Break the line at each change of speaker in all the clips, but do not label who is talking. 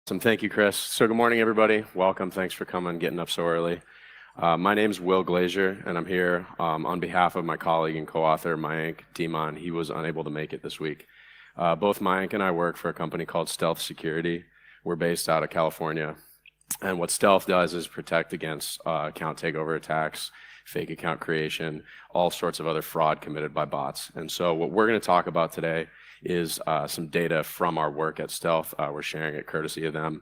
Thank you, Chris. So good morning, everybody. Welcome. Thanks for coming, getting up so early. My name's Will Glazier, and I'm here on behalf of my colleague and co-author, Mayank Dhiman. He was unable to make it this week. Both Mayank and I work for a company called Stealth Security. We're based out of California. And what Stealth does is protect against account takeover attacks, fake account creation, all sorts of other fraud committed by bots. And so what we're going to talk about today is some data from our work at Stealth. We're sharing it courtesy of them.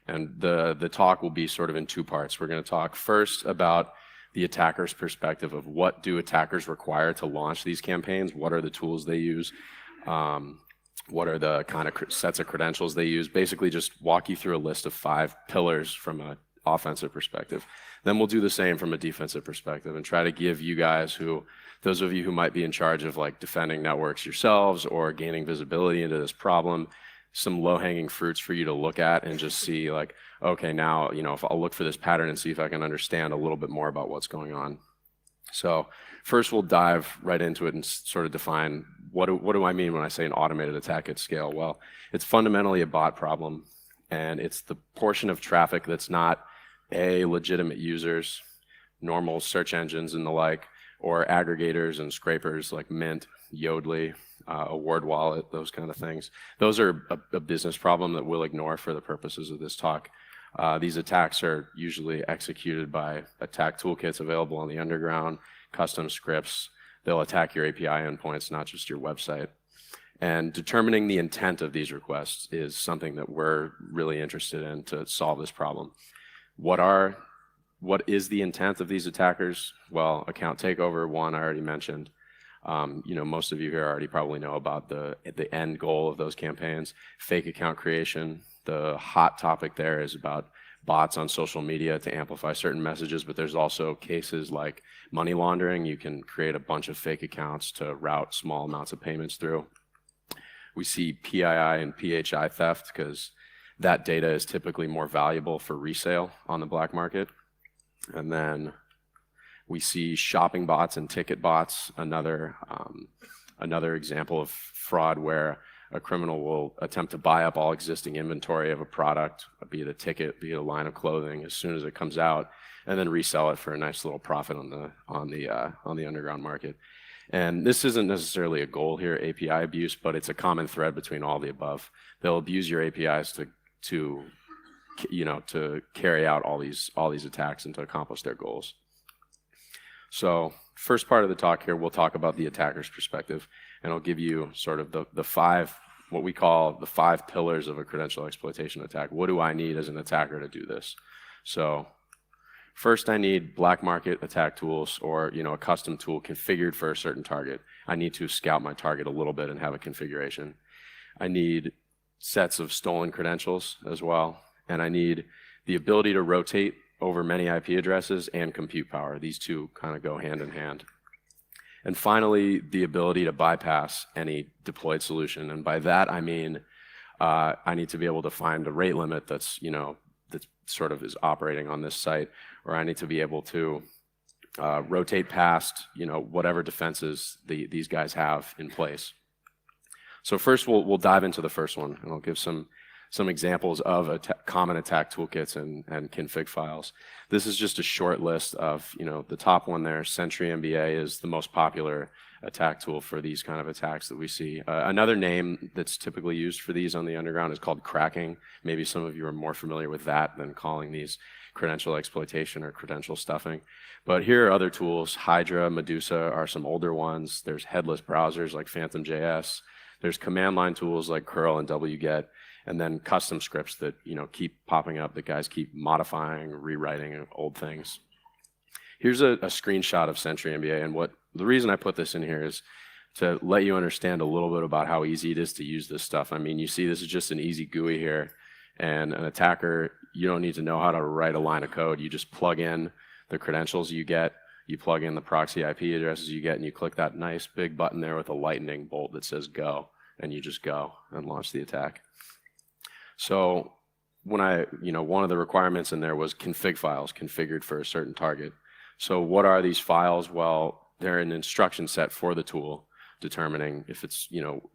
And the talk will be sort of in two parts. We're going to talk first about the attacker's perspective of what do attackers require to launch these campaigns, what are the tools they use, what are the kind of sets of credentials they use, basically just walk you through a list of 5 pillars from an offensive perspective. Then we'll do the same from a defensive perspective and try to give you guys those of you who might be in charge of like defending networks yourselves or gaining visibility into this problem, some low-hanging fruits for you to look at and just see like, okay, now, if I'll look for this pattern and see if I can understand a little bit more about what's going on. So first we'll dive right into it and sort of define what do I mean when I say an automated attack at scale? Well, it's fundamentally a bot problem, and it's the portion of traffic that's not legitimate users, normal search engines and the like, or aggregators and scrapers like Mint, Yodlee, Award Wallet, those kind of things. Those are a business problem that we'll ignore for the purposes of this talk. These attacks are usually executed by attack toolkits available on the underground, custom scripts. They'll attack your API endpoints, not just your website. And determining the intent of these requests is something that we're really interested in to solve this problem. What is the intent of these attackers? Well, account takeover, one I already mentioned. Most of you here already probably know about the end goal of those campaigns. Fake account creation. The hot topic there is about bots on social media to amplify certain messages, but there's also cases like money laundering. You can create a bunch of fake accounts to route small amounts of payments through. We see PII and PHI theft because that data is typically more valuable for resale on the black market. And then we see shopping bots and ticket bots, another example of fraud where a criminal will attempt to buy up all existing inventory of a product, be it a ticket, be it a line of clothing, as soon as it comes out, and then resell it for a nice little profit on the underground market. And this isn't necessarily a goal here, API abuse, but it's a common thread between all the above. They'll abuse your APIs to carry out all these attacks and to accomplish their goals. So first part of the talk here, we'll talk about the attacker's perspective, and I'll give you sort of what we call the 5 pillars of a credential exploitation attack. What do I need as an attacker to do this? So first, I need black market attack tools or a custom tool configured for a certain target. I need to scout my target a little bit and have a configuration. I need sets of stolen credentials as well, and I need the ability to rotate over many IP addresses and compute power. These two kind of go hand in hand. And finally, the ability to bypass any deployed solution. And by that, I mean, I need to be able to find a rate limit that sort of is operating on this site, or I need to be able to rotate past, whatever defenses these guys have in place. So first, we'll dive into the first one, and I'll give some examples of common attack toolkits and config files. This is just a short list of, the top one there, Sentry MBA is the most popular attack tool for these kind of attacks that we see. Another name that's typically used for these on the underground is called cracking. Maybe some of you are more familiar with that than calling these credential exploitation or credential stuffing. But here are other tools. Hydra, Medusa are some older ones. There's headless browsers like Phantom.js. There's command line tools like curl and wget. And then custom scripts that keep popping up that guys keep modifying, rewriting old things. Here's a screenshot of Sentry MBA, and the reason I put this in here is to let you understand a little bit about how easy it is to use this stuff. I mean, you see this is just an easy GUI here, and an attacker, you don't need to know how to write a line of code. You just plug in the credentials you get, you plug in the proxy IP addresses you get, and you click that nice big button there with a lightning bolt that says go, and you just go and launch the attack. So when one of the requirements in there was config files configured for a certain target. So what are these files? Well, they're an instruction set for the tool, determining if it's,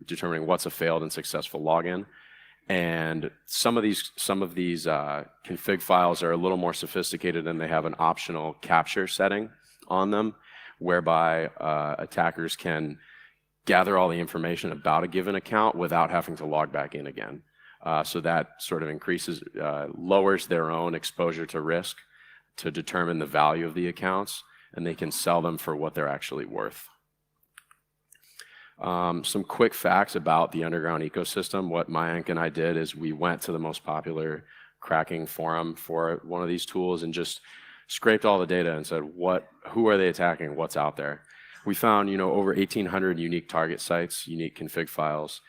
determining what's a failed and successful login. And some of these config files are a little more sophisticated, and they have an optional capture setting on them, whereby attackers can gather all the information about a given account without having to log back in again. So that sort of lowers their own exposure to risk to determine the value of the accounts, and they can sell them for what they're actually worth. Some quick facts about the underground ecosystem. What Mayank and I did is we went to the most popular cracking forum for one of these tools and just scraped all the data and said, who are they attacking? What's out there? We found, over 1,800 unique target sites, unique config files.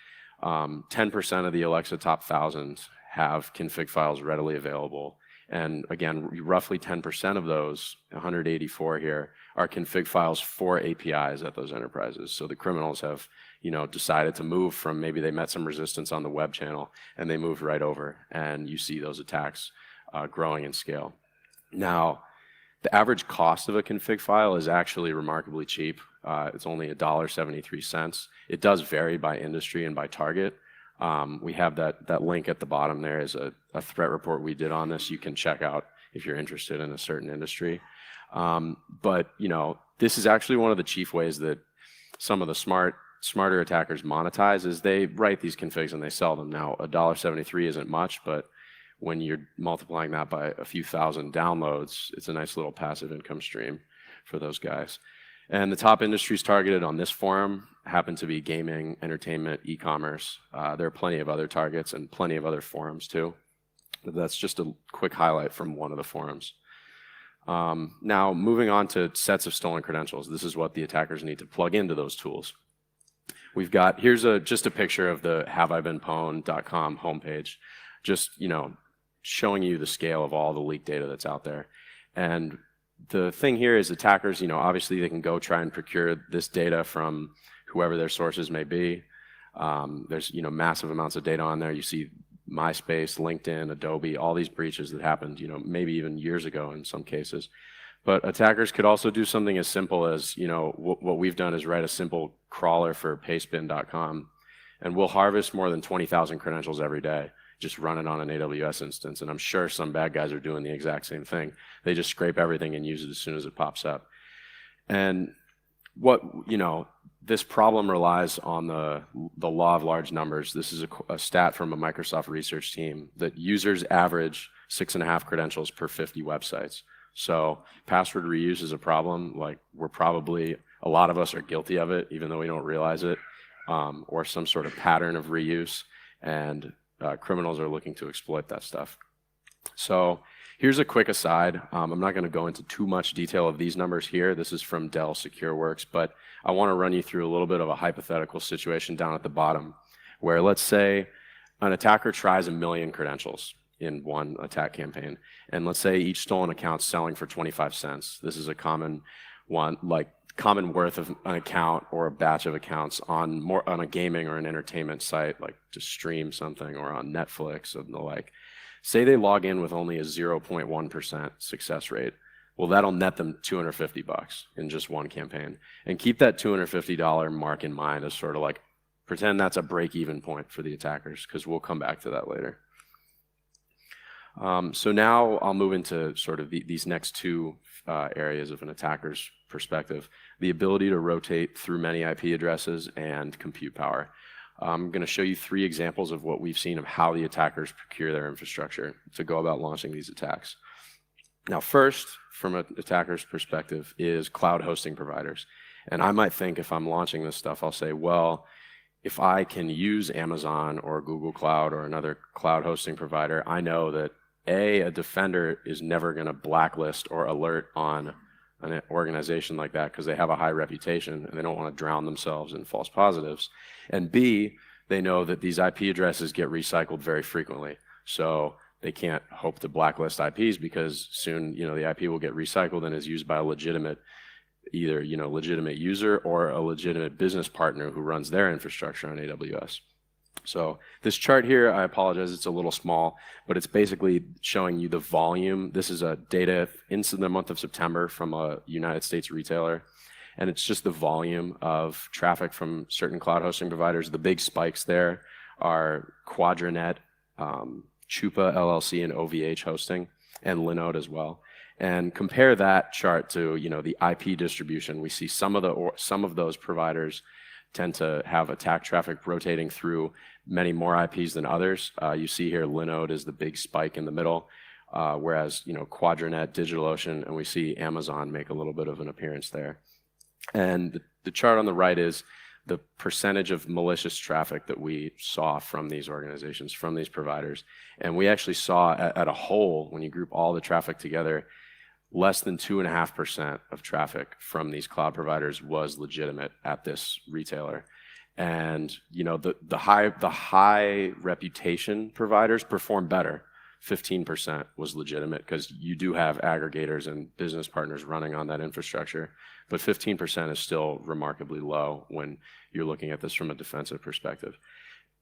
10% of the Alexa top 1,000 have config files readily available. And again, roughly 10% of those, 184 here, are config files for APIs at those enterprises. So the criminals have, decided to move from, maybe they met some resistance on the web channel and they moved right over, and you see those attacks growing in scale. Now, the average cost of a config file is actually remarkably cheap. It's only $1.73. It does vary by industry and by target. We have that link at the bottom there is a threat report we did on this. You can check out if you're interested in a certain industry. But this is actually one of the chief ways that some of the smarter attackers monetize is they write these configs and they sell them. Now, $1.73 isn't much, but when you're multiplying that by a few thousand downloads, it's a nice little passive income stream for those guys. And the top industries targeted on this forum happen to be gaming, entertainment, e-commerce. There are plenty of other targets and plenty of other forums too. But that's just a quick highlight from one of the forums. Now, moving on to sets of stolen credentials. This is what the attackers need to plug into those tools. We've got, here's just a picture of the haveibeenpwned.com homepage, just, showing you the scale of all the leaked data that's out there. And the thing here is attackers, obviously they can go try and procure this data from whoever their sources may be. There's, massive amounts of data on there. You see MySpace, LinkedIn, Adobe, all these breaches that happened, maybe even years ago in some cases. But attackers could also do something as simple as, what we've done is write a simple crawler for pastebin.com, and we'll harvest more than 20,000 credentials every day. Just run it on an AWS instance, and I'm sure some bad guys are doing the exact same thing. They just scrape everything and use it as soon as it pops up. And this problem relies on the law of large numbers. This is a stat from a Microsoft research team that users average 6.5 credentials per 50 websites. So password reuse is a problem. Like, a lot of us are guilty of it, even though we don't realize it, or some sort of pattern of reuse. And criminals are looking to exploit that stuff. So here's a quick aside. I'm not going to go into too much detail of these numbers here. This is from Dell SecureWorks, but I want to run you through a little bit of a hypothetical situation down at the bottom, where let's say an attacker tries 1 million credentials in one attack campaign, and let's say each stolen account's selling for 25 cents. This is a common one, like common worth of an account or a batch of accounts on a gaming or an entertainment site, like to stream something, or on Netflix and the like. Say they log in with only a 0.1% success rate. Well, that'll net them $250 in just one campaign. And keep that $250 mark in mind as sort of like, pretend that's a break-even point for the attackers, because we'll come back to that later. So now I'll move into sort of these next two areas of an attacker's perspective: the ability to rotate through many IP addresses and compute power. I'm going to show you 3 examples of what we've seen of how the attackers procure their infrastructure to go about launching these attacks. Now, first, from an attacker's perspective, is cloud hosting providers. And I might think, if I'm launching this stuff, I'll say, well, if I can use Amazon or Google Cloud or another cloud hosting provider, I know that a defender is never going to blacklist or alert on an organization like that, because they have a high reputation and they don't want to drown themselves in false positives. And B, they know that these IP addresses get recycled very frequently. So they can't hope to blacklist IPs, because soon, the IP will get recycled and is used by a legitimate, either, legitimate user or a legitimate business partner who runs their infrastructure on AWS. So this chart here, I apologize, it's a little small, but it's basically showing you the volume. This is data into the month of September from a United States retailer, and it's just the volume of traffic from certain cloud hosting providers. The big spikes there are Quadranet, Chupa LLC and OVH hosting, and Linode as well. And compare that chart to the IP distribution. We see some of those providers tend to have attack traffic rotating through many more IPs than others. You see here Linode is the big spike in the middle, whereas Quadranet, DigitalOcean, and we see Amazon make a little bit of an appearance there. And the chart on the right is the percentage of malicious traffic that we saw from these organizations, from these providers. And we actually saw at a whole, when you group all the traffic together, less than 2.5% of traffic from these cloud providers was legitimate at this retailer. And the high reputation providers perform better. 15% was legitimate because you do have aggregators and business partners running on that infrastructure, but 15% is still remarkably low when you're looking at this from a defensive perspective.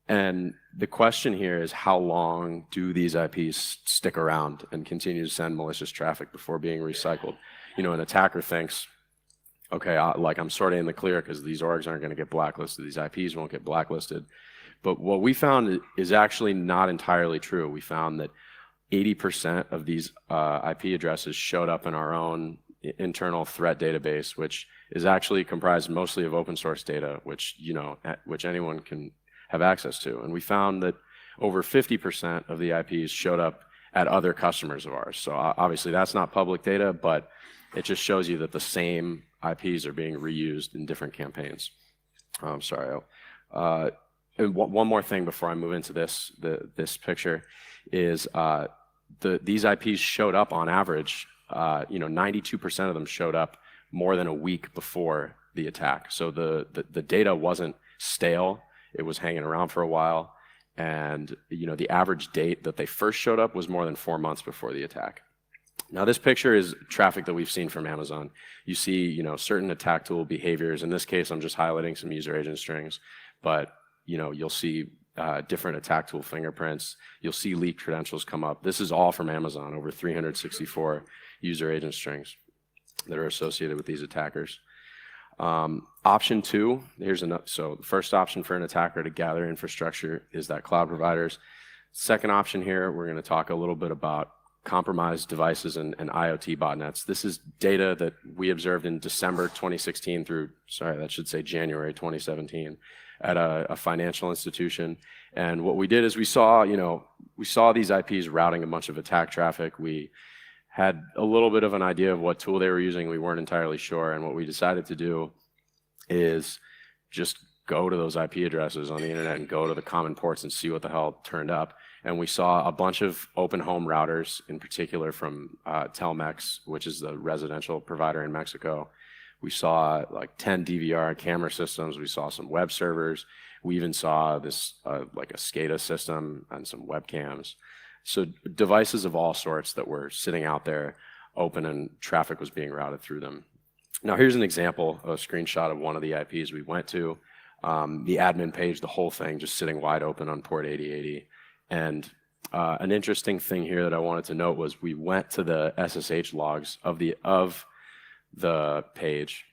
And the question here is, how long do these IPs stick around and continue to send malicious traffic before being recycled? An attacker thinks, okay, I'm sort of in the clear because these orgs aren't going to get blacklisted, these IPs won't get blacklisted. But what we found is actually not entirely true. We found that 80% of these IP addresses showed up in our own internal threat database, which is actually comprised mostly of open source data, which anyone can have access to. And we found that over 50% of the IPs showed up at other customers of ours. So obviously that's not public data, but it just shows you that the same IPs are being reused in different campaigns. I'm sorry. And one more thing before I move into this picture is these IPs showed up on average. 92% of them showed up more than a week before the attack. So the data wasn't stale; it was hanging around for a while, and the average date that they first showed up was more than 4 months before the attack. Now, this picture is traffic that we've seen from Amazon. You see, certain attack tool behaviors. In this case, I'm just highlighting some user agent strings, but you'll see different attack tool fingerprints. You'll see leaked credentials come up. This is all from Amazon, over 364 user agent strings that are associated with these attackers. Option two, so the first option for an attacker to gather infrastructure is that cloud providers. Second option here, we're going to talk a little bit about compromised devices and IoT botnets. This is data that we observed in December 2016 through, January 2017 at a financial institution. And what we did is we saw these IPs routing a bunch of attack traffic. We had a little bit of an idea of what tool they were using. We weren't entirely sure. And what we decided to do is just go to those IP addresses on the internet and go to the common ports and see what the hell turned up. And we saw a bunch of open home routers, in particular from Telmex, which is the residential provider in Mexico. We saw like 10 DVR camera systems. We saw some web servers. We even saw this like a SCADA system and some webcams. So devices of all sorts that were sitting out there open, and traffic was being routed through them. Now here's an example, a screenshot of one of the IPs we went to. The admin page, the whole thing just sitting wide open on port 8080. And an interesting thing here that I wanted to note was we went to the SSH logs of the page,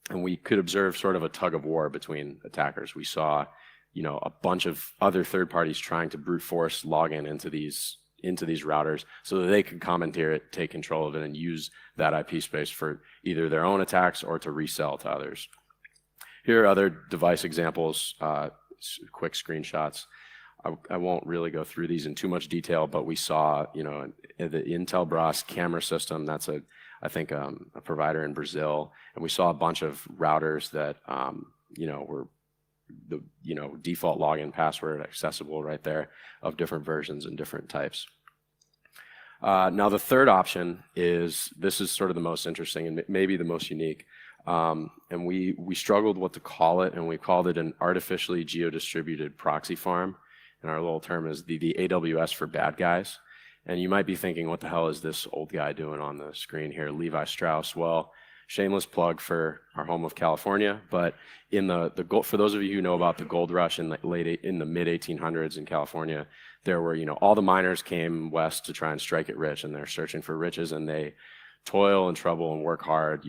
and we could observe sort of a tug of war between attackers. We saw, a bunch of other third parties trying to brute force login into these routers so that they could commandeer it, take control of it, and use that IP space for either their own attacks or to resell to others. Here are other device examples, quick screenshots. I won't really go through these in too much detail, but we saw, the Intelbras camera system. That's I think a provider in Brazil, and we saw a bunch of routers that were the default login password accessible right there of different versions and different types. Now the third option is, this is sort of the most interesting and maybe the most unique, and we struggled what to call it, and we called it an artificially geo-distributed proxy farm, and our little term is the AWS for bad guys. And you might be thinking, what the hell is this old guy doing on the screen here, Levi Strauss? Well, shameless plug for our home of California, but in the gold, for those of you who know about the gold rush in the mid 1800s in California, there were, all the miners came west to try and strike it rich, and they're searching for riches, and they toil and trouble and work hard,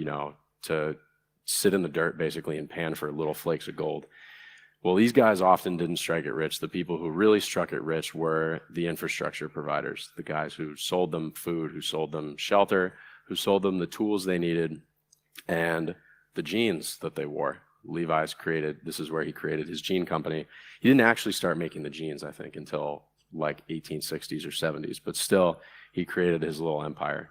to sit in the dirt basically and pan for little flakes of gold. Well, these guys often didn't strike it rich. The people who really struck it rich were the infrastructure providers, the guys who sold them food, who sold them shelter, who sold them the tools they needed, and the jeans that they wore. Levi's created, this is where he created his jean company. He didn't actually start making the jeans, I think, until like 1860s or 70s, but still, he created his little empire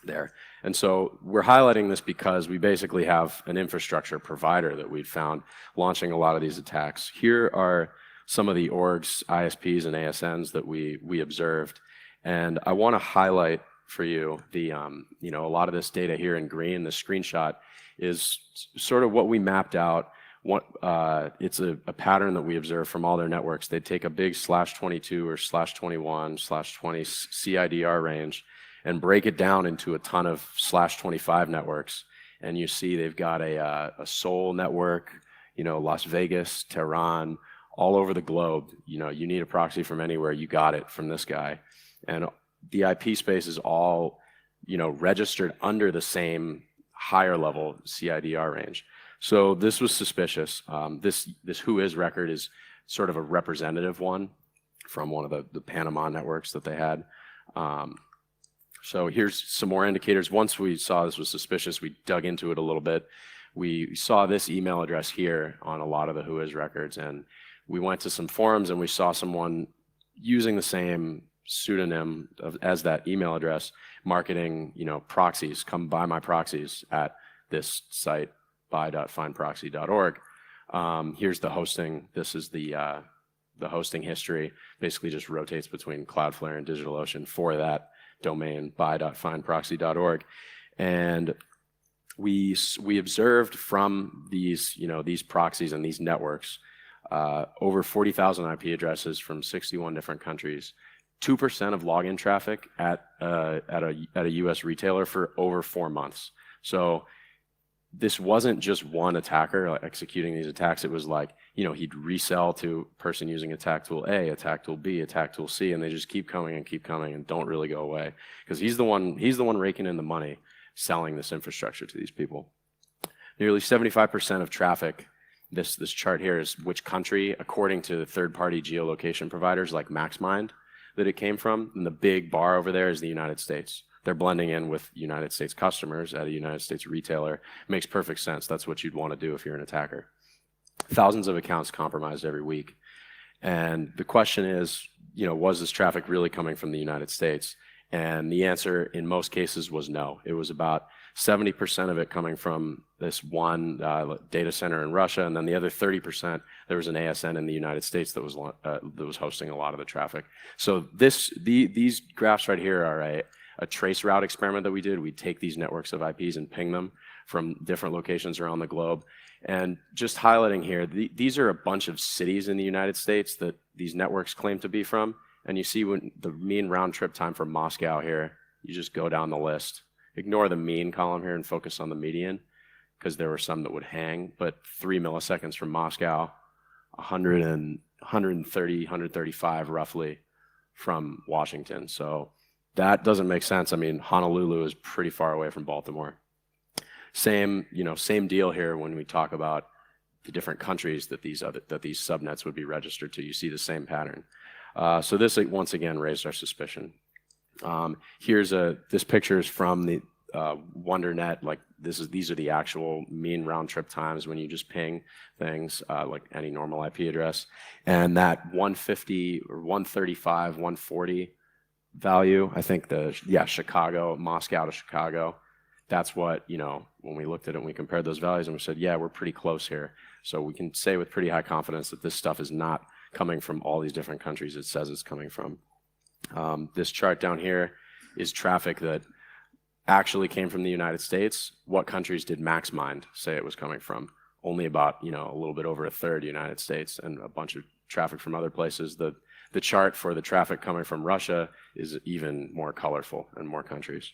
there. And so we're highlighting this because we basically have an infrastructure provider that we've found launching a lot of these attacks. Here are some of the orgs, ISPs, and ASNs that we observed. And I want to highlight for you the, a lot of this data here in green. The screenshot is sort of what we mapped out. It's a pattern that we observe from all their networks. They take a big /22 or /21 /20 CIDR range and break it down into a ton of /25 networks. And you see they've got a Seoul network, Las Vegas, Tehran, all over the globe. You need a proxy from anywhere, you got it from this guy. And the IP space is all, registered under the same higher level CIDR range. So this was suspicious. This Whois record is sort of a representative one from one of the Panama networks that they had. So here's some more indicators. Once we saw this was suspicious, we dug into it a little bit. We saw this email address here on a lot of the Whois records, and we went to some forums and we saw someone using the same pseudonym as that email address, marketing, proxies, come buy my proxies at this site, buy.findproxy.org. Here's the hosting. This is the hosting history. Basically just rotates between Cloudflare and DigitalOcean for that domain, buy.findproxy.org. And we observed from these, these proxies and these networks, over 40,000 IP addresses from 61 different countries, 2% of login traffic at a US retailer for over 4 months. So this wasn't just one attacker executing these attacks. It was like, he'd resell to a person using attack tool A, attack tool B, attack tool C, and they just keep coming and don't really go away. Because he's the one raking in the money, selling this infrastructure to these people. Nearly 75% of traffic, this chart here is which country, according to third-party geolocation providers like MaxMind, that it came from. And the big bar over there is the United States. They're blending in with United States customers at a United States retailer. Makes perfect sense. That's what you'd want to do if you're an attacker. Thousands of accounts compromised every week. And the question is, was this traffic really coming from the United States? And the answer in most cases was no. It was about 70% of it coming from this one data center in Russia, and then the other 30%, there was an ASN in the United States that was hosting a lot of the traffic. So these graphs right here are a trace route experiment that we did. We take these networks of IPs and ping them from different locations around the globe. And just highlighting here, these are a bunch of cities in the United States that these networks claim to be from. And you see when the mean round trip time from Moscow here, you just go down the list. Ignore the mean column here and focus on the median, because there were some that would hang. But 3 milliseconds from Moscow, 130, 135 roughly from Washington. So that doesn't make sense. I mean, Honolulu is pretty far away from Baltimore. Same deal here when we talk about the different countries that these subnets would be registered to. You see the same pattern. So this once again raised our suspicion. This picture is from the WonderNet. Like these are the actual mean round trip times when you just ping things like any normal IP address, and that 150 or 135, 140 value. I think Chicago, Moscow to Chicago. That's what, when we looked at it and we compared those values and we said, yeah, we're pretty close here. So we can say with pretty high confidence that this stuff is not coming from all these different countries it says it's coming from. This chart down here is traffic that actually came from the United States. What countries did MaxMind say it was coming from? Only about, a little bit over a third United States and a bunch of traffic from other places. The chart for the traffic coming from Russia is even more colorful and more countries.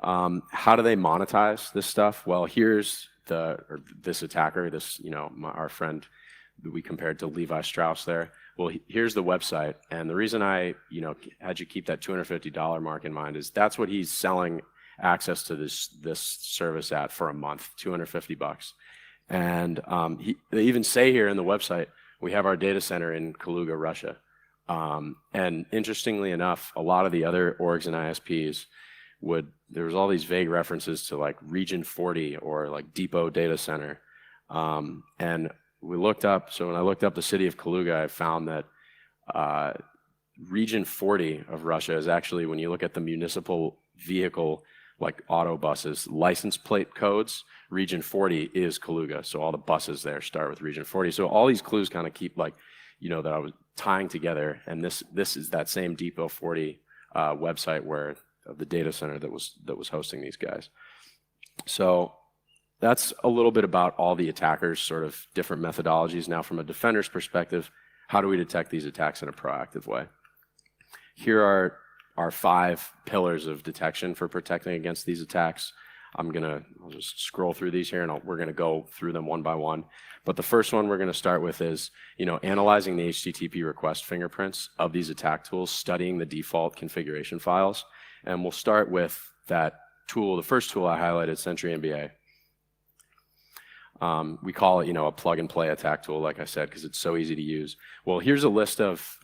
How do they monetize this stuff? Well, here's this attacker, our friend that we compared to Levi Strauss there. Well, here's the website, and the reason I, had you keep that $250 mark in mind is that's what he's selling access to this service at for a month, $250. And they even say here in the website, we have our data center in Kaluga, Russia. And interestingly enough, a lot of the other orgs and ISPs there was all these vague references to like Region 40 or like Depot Data Center. And we looked up, so when I looked up the city of Kaluga, I found that Region 40 of Russia is actually, when you look at the municipal vehicle, like auto buses, license plate codes, Region 40 is Kaluga. So all the buses there start with Region 40. So all these clues kind of keep like, that I was tying together. And this is that same Depot 40 website of the data center that was hosting these guys. So that's a little bit about all the attackers' sort of different methodologies. Now, from a defender's perspective, how do we detect these attacks in a proactive way? Here are our 5 pillars of detection for protecting against these attacks. I'll just scroll through these here, and we're gonna go through them one by one. But the first one we're gonna start with is, analyzing the HTTP request fingerprints of these attack tools, studying the default configuration files. And we'll start with that tool, the first tool I highlighted, Sentry MBA. We call it, a plug-and-play attack tool, like I said, because it's so easy to use. Well, here's a list of,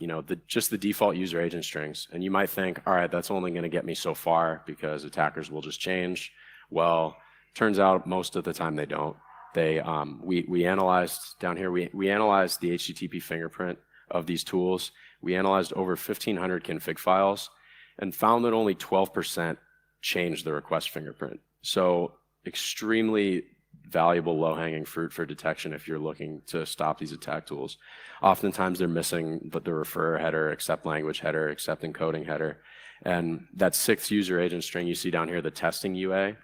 just the default user agent strings. And you might think, all right, that's only going to get me so far because attackers will just change. Well, turns out most of the time they don't. We analyzed down here, we analyzed the HTTP fingerprint of these tools. We analyzed over 1,500 config files and found that only 12% changed the request fingerprint. So extremely valuable low-hanging fruit for detection if you're looking to stop these attack tools. Oftentimes they're missing the refer header, accept language header, accept encoding header. And that 6th user agent string you see down here, the testing UA,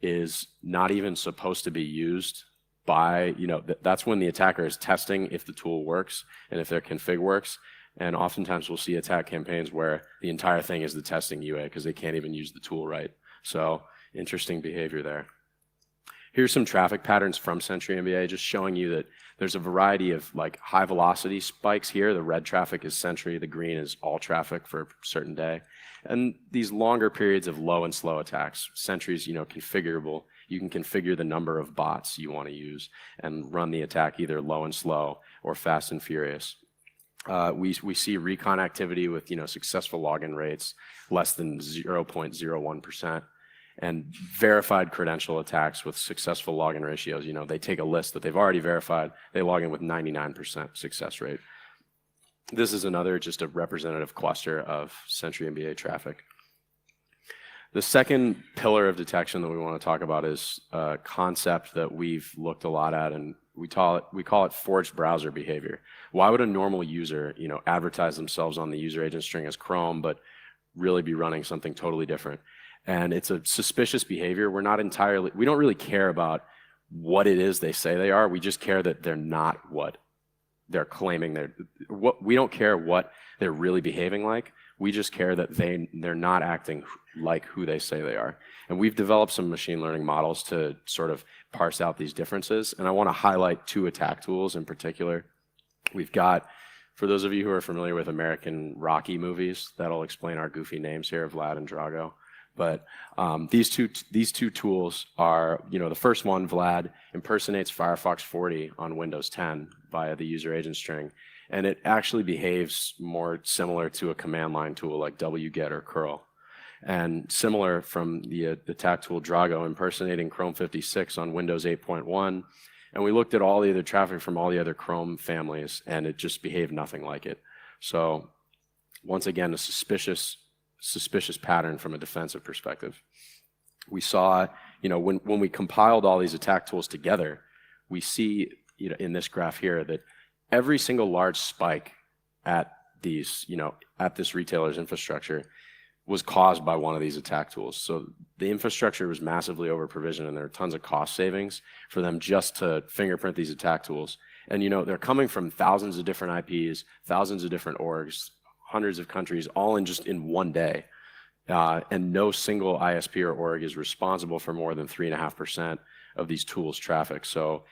is not even supposed to be used by, that's when the attacker is testing if the tool works and if their config works. And oftentimes we'll see attack campaigns where the entire thing is the testing UA because they can't even use the tool right. So interesting behavior there. Here's some traffic patterns from Sentry MBA, just showing you that there's a variety of like high velocity spikes here. The red traffic is Sentry, the green is all traffic for a certain day. And these longer periods of low and slow attacks. Sentry's, configurable. You can configure the number of bots you want to use and run the attack either low and slow or fast and furious. We see recon activity with, successful login rates less than 0.01%. And verified credential attacks with successful login ratios. They take a list that they've already verified, they log in with 99% success rate. This is another just a representative cluster of Sentry MBA traffic. The second pillar of detection that we want to talk about is a concept that we've looked a lot at, and we call it forged browser behavior. Why would a normal user, advertise themselves on the user agent string as Chrome, but really be running something totally different? And it's a suspicious behavior. We don't really care about what it is they say they are. We just care that they're not what they're claiming we don't care what they're really behaving like. We just care that they're not acting like who they say they are. And we've developed some machine learning models to sort of parse out these differences. And I want to highlight 2 attack tools in particular. We've got, for those of you who are familiar with American Rocky movies, that'll explain our goofy names here, Vlad and Drago. But these two tools are, the first one, Vlad, impersonates Firefox 40 on Windows 10 via the user agent string. And it actually behaves more similar to a command line tool like wget or curl. And similar from the attack tool Drago, impersonating Chrome 56 on Windows 8.1. And we looked at all the other traffic from all the other Chrome families, and it just behaved nothing like it. So once again, a suspicious pattern from a defensive perspective. We saw, when we compiled all these attack tools together, we see, in this graph here that every single large spike at these, at this retailer's infrastructure was caused by one of these attack tools. So the infrastructure was massively over-provisioned, and there are tons of cost savings for them just to fingerprint these attack tools. And they're coming from thousands of different IPs, thousands of different orgs, hundreds of countries, all in one day. And no single ISP or org is responsible for more than 3.5% of these tools' traffic. So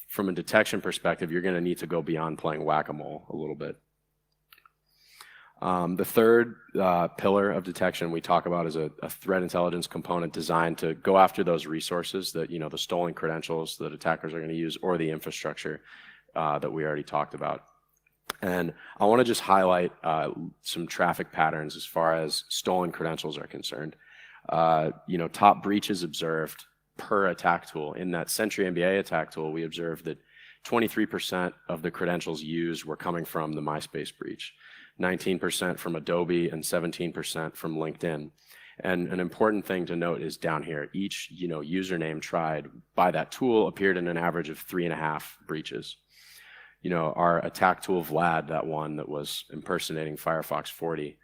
from a detection perspective, you're going to need to go beyond playing whack-a-mole a little bit. The third pillar of detection we talk about is a threat intelligence component designed to go after those resources that, the stolen credentials that attackers are going to use, or the infrastructure that we already talked about. And I want to just highlight some traffic patterns as far as stolen credentials are concerned. Top breaches observed per attack tool. In that Sentry MBA attack tool, we observed that 23% of the credentials used were coming from the MySpace breach, 19% from Adobe, and 17% from LinkedIn. And an important thing to note is down here, each username tried by that tool appeared in an average of 3.5 breaches. Our attack tool Vlad, that one that was impersonating Firefox 40,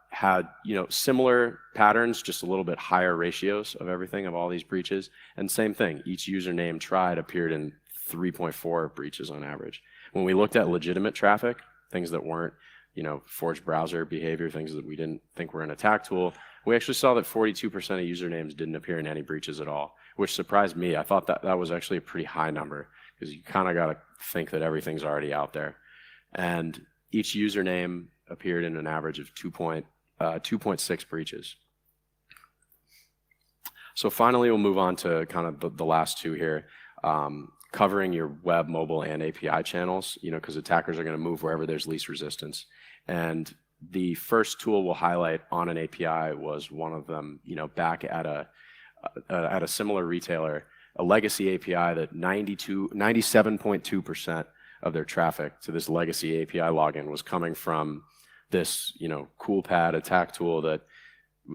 had similar patterns, just a little bit higher ratios of everything, of all these breaches. And same thing, each username tried appeared in 3.4 breaches on average. When we looked at legitimate traffic, things that weren't forged browser behavior, things that we didn't think were an attack tool, we actually saw that 42% of usernames didn't appear in any breaches at all, which surprised me. I thought that was actually a pretty high number, because you kind of got to think that everything's already out there. And each username appeared in an average of 2.6 breaches. So finally, we'll move on to kind of the last two here, covering your web, mobile, and API channels, because attackers are going to move wherever there's least resistance. And the first tool we'll highlight on an API was one of them, back at a similar retailer, a legacy API that 97.2% of their traffic to this legacy API login was coming from this, CoolPad attack tool that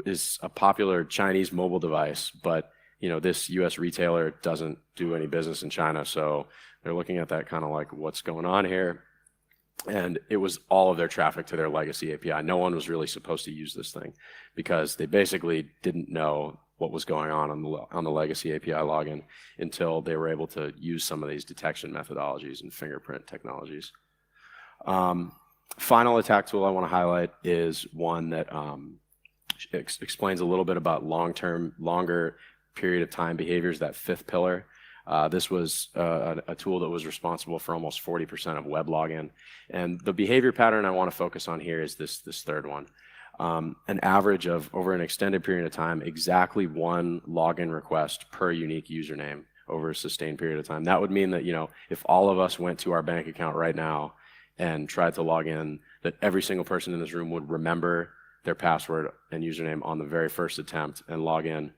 is a popular Chinese mobile device, but this US retailer doesn't do any business in China, so they're looking at that kind of like, what's going on here? And it was all of their traffic to their legacy API. No one was really supposed to use this thing, because they basically didn't know what was going on the legacy API login until they were able to use some of these detection methodologies and fingerprint technologies. Final attack tool I want to highlight is one that explains a little bit about longer period of time behaviors, that fifth pillar. This was a tool that was responsible for almost 40% of web login. And the behavior pattern I want to focus on here is this third one. An average of, over an extended period of time, exactly one login request per unique username over a sustained period of time. That would mean that, if all of us went to our bank account right now and tried to log in, that every single person in this room would remember their password and username on the very first attempt and log in,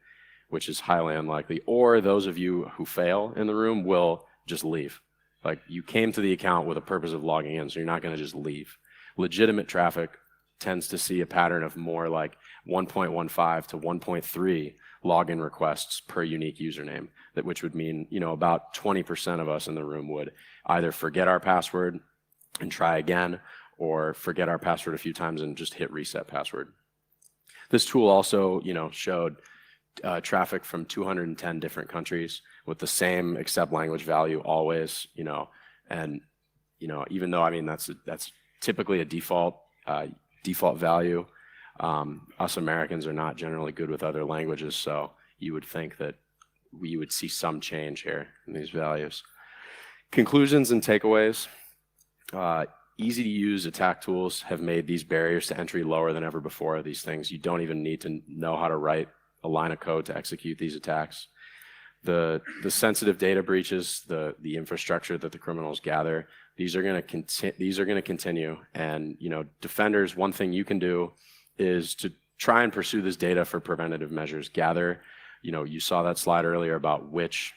which is highly unlikely. Or those of you who fail in the room will just leave. Like, you came to the account with a purpose of logging in, so you're not going to just leave. Legitimate traffic tends to see a pattern of more like 1.15 to 1.3 login requests per unique username, which would mean, about 20% of us in the room would either forget our password and try again, or forget our password a few times and just hit reset password. This tool also, showed traffic from 210 different countries with the same accept language value always, and even though that's typically a default value, us Americans are not generally good with other languages, so you would think that we would see some change here in these values. Conclusions and takeaways. Easy to use attack tools have made these barriers to entry lower than ever before. These things, you don't even need to know how to write a line of code to execute these attacks. The sensitive data breaches, the infrastructure that the criminals gather, these are going to continue. And defenders, one thing you can do is to try and pursue this data for preventative measures. Gather, you saw that slide earlier about which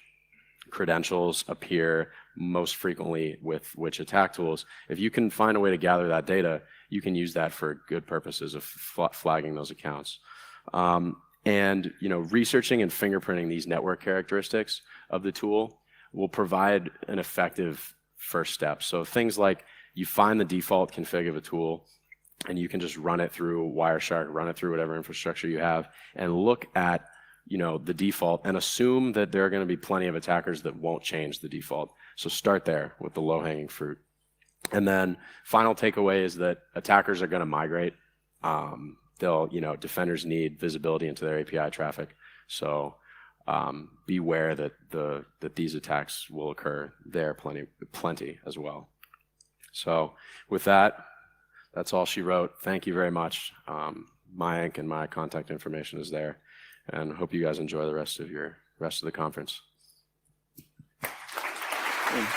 credentials appear most frequently with which attack tools. If you can find a way to gather that data, you can use that for good purposes of flagging those accounts. And researching and fingerprinting these network characteristics of the tool will provide an effective first step. So things like, you find the default config of a tool, and you can just run it through Wireshark, run it through whatever infrastructure you have, and look at the default and assume that there are going to be plenty of attackers that won't change the default. So start there with the low-hanging fruit. And then final takeaway is that attackers are going to migrate. Defenders need visibility into their API traffic. So beware that these attacks will occur there plenty as well. So with that, That's all she wrote. Thank you very much. Mayank and my contact information is there, and hope you guys enjoy the rest of the conference.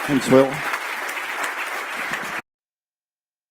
Thanks, Will.